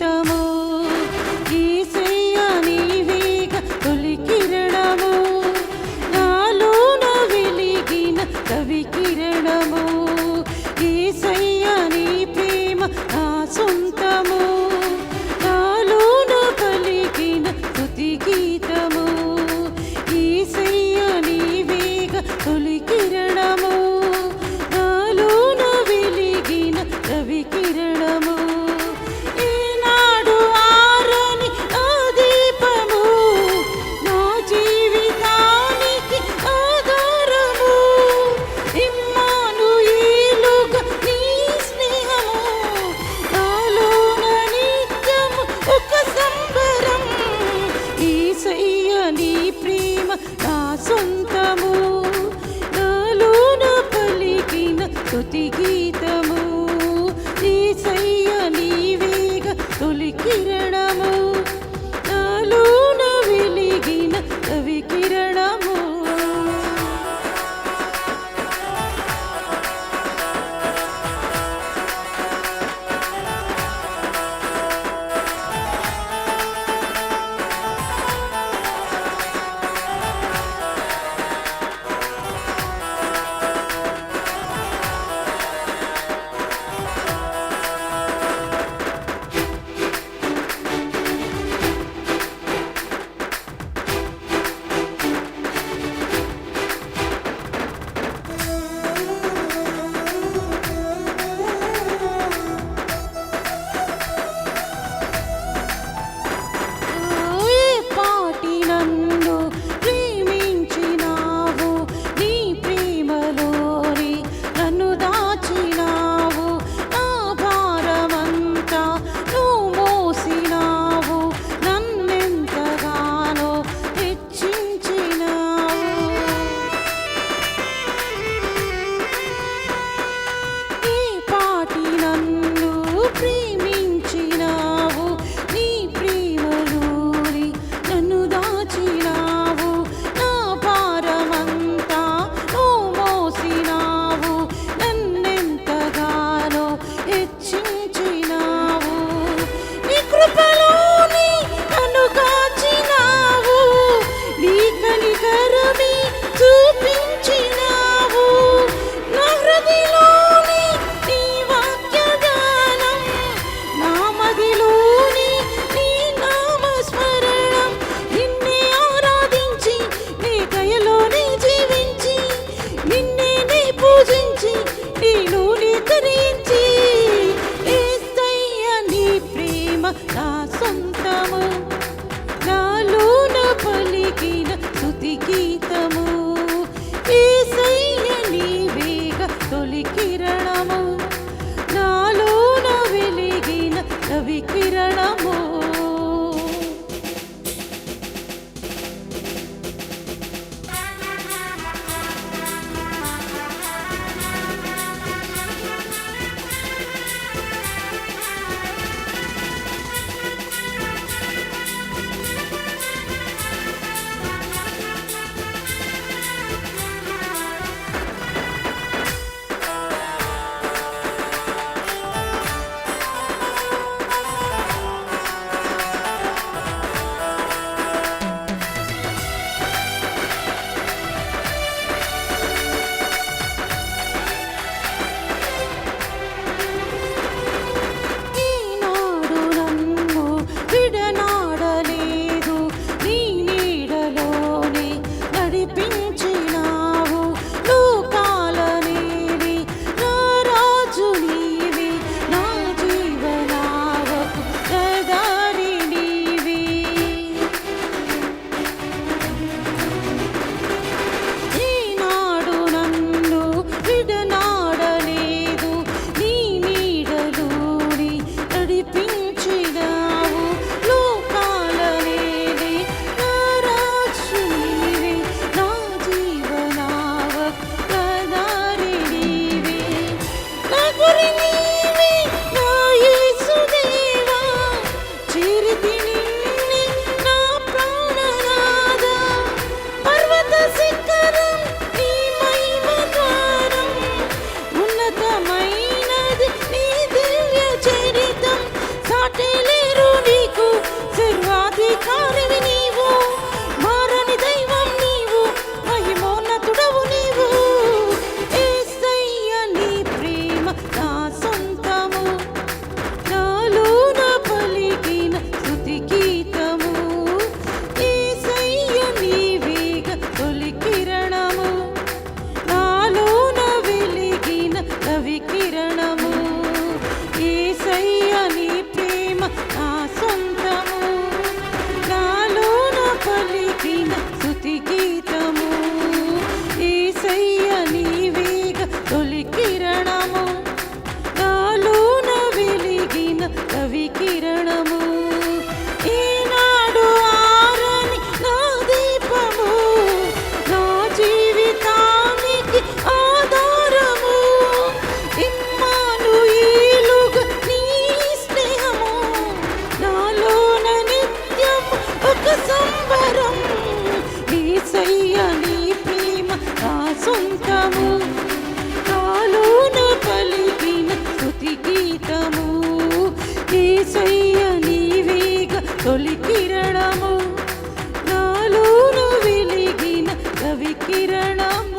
గీతము యేసయ్య నీవేగ తొలి కిరణము నాలోన వెలిగిన కవి కిరణము యేసయ్య నీ ప్రేమ నా సొంతము నాలోన పలికిన స్తుతి గీతము యేసయ్య నీవేగ తొలి కిరణము నాలోన వెలిగిన కవి కిరణము ఈనాడు ఆరని ఆ దీపము నా జీవితానికి ఆధారము ఇమ్మానుయేలుగా నీ స్నేహము నాలోన నిత్యము ఒక సంబరం యేసయ్య నీ ప్రేమ నా సొంతము నాలోన పలికిన స్తుతి గీతము యేసయ్య నీవేగ తొలి కిరణము నాలోన వెలిగిన కవి కిరణము ఏ పాటి నన్ను ప్రేమించినావు నీ ప్రేమలోని నన్ను దాచినావు నా భారమంతా నువ్వు మోసినావు నన్నెంతగానో హెచ్చించినావు ఈ పాటి నన్ను ప్రేమించినావు నీ ప్రేమలోని నన్ను దాచినావు నా భారమంతా నువ్వు మోసినావు నన్నెంతగానో హెచ్చించినావు నీ కృపలోని నన్ను కాచినావు నీ కనికరమే చూపించినావు నా హృదయలోని నీ వాక్యగానం నా మదిలోని నీ నామస్మరణం నిన్నే ఆరాధించి నీ దయలోనే జీవించి నిన్నే నీ పూజించి నీలోనే తరించి యేసయ్య నీ ప్రేమ నా సొంతము నాలోన పలికిన స్తుతి గీతము యేసయ్య నీవేగ తొలి కిరణము నాలోన వెలిగిన కవి కిరణము కిరణము నాలోను వెలిగిన రవి కిరణము